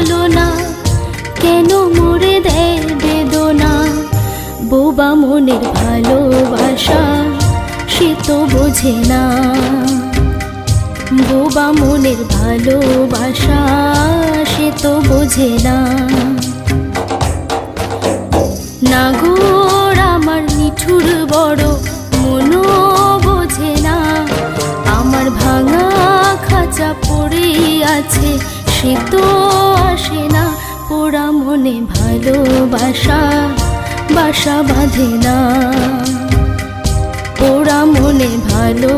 ছলনা, কেন মোরে দেয় বেদনা। বোবা মনের ভালোবাসা সে তো বোঝে না, বোবা মনের ভালোবাসা সে তো বোঝে না। নাগর আমার নিঠুর বড়, মনও বোঝে না। আমার ভাঙা খাঁচা পড়ে আছে, সে তো আসে না। পোড়া মনে ভালোবাসা বাসা বাঁধে না, পোড়া মনে ভালো